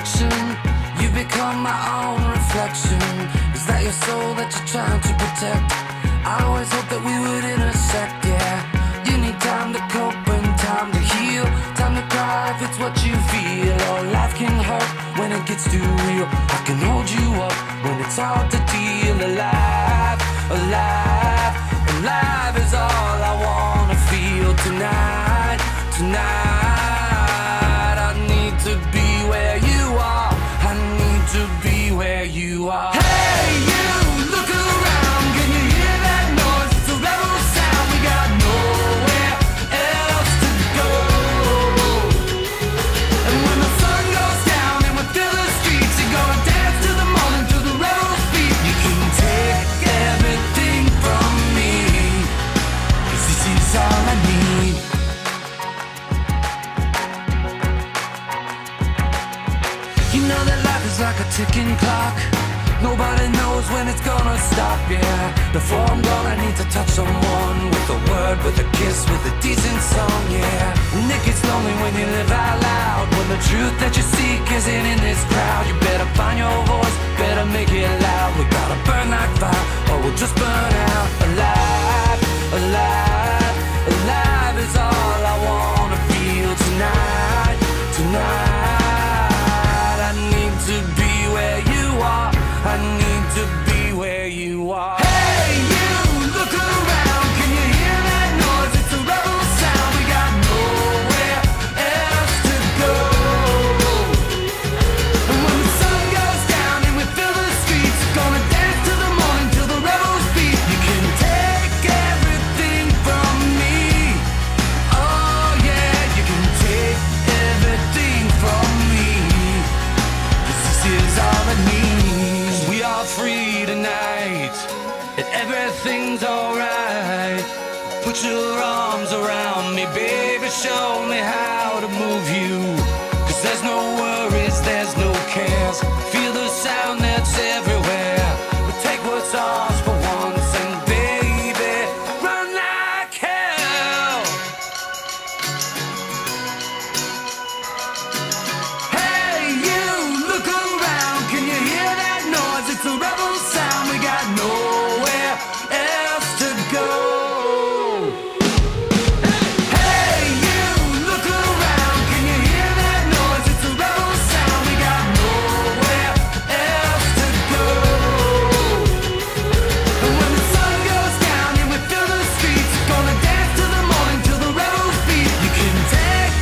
direction. You become my own reflection. Is that your soul that you're trying to protect? I always hoped that we would intersect, yeah. You need time to cope and time to heal, time to cry if it's what you feel. Oh, life can hurt when it gets too real. I can hold you up when it's hard to deal. Alive, alive, alive is all I wanna feel tonight, tonight. I need to be where you are. I need to be where you are. Hey, you, look around. Can you hear that noise? It's a rebel sound. We got nowhere else to go. And when the sun goes down and we fill the streets, you're gonna dance to the morning to the rebel's beat. You can take everything from me, 'cause this is all I need. You know that life is like a ticking clock. Nobody knows when it's gonna stop, yeah. Before I'm gone I need to touch someone, with a word, with a kiss, with a decent song, yeah. And it gets lonely when you live out loud, when the truth that you seek isn't in this crowd. You better find your voice, better make it loud. We gotta burn that fire or we'll just burn out. Alive, alive, alive is all I wanna feel tonight, tonight. I need to be where you are. I need to be where you are. Hey, you, look around. Can you hear that noise? It's a rebel sound. We got nowhere else to go. And when the sun goes down and we fill the streets, gonna dance to the morning till the rebels beat. You can take everything from me. Oh yeah, you can take everything from me, 'cause this is all I need. We are free tonight, and everything's alright. Put your arms around me, baby, show me how to move you. 'Cause there's no worries, there's no cares. Feel the sound that's everywhere. We take what's ours for once, and baby, run like hell. Hey, you, look around. Can you hear that noise? It's a rebel sound. We got nowhere else to go. Hey, you, look around. Can you hear that noise? It's a rebel sound. We got nowhere else to go. And when the sun goes down and we fill the streets, gonna dance to the morning till the rebels beat. You can take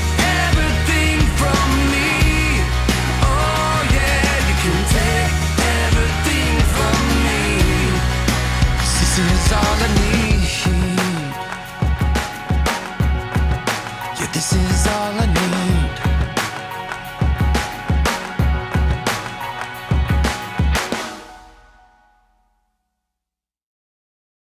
everything from me. Oh yeah, you can take everything from me, 'cause this is all I need.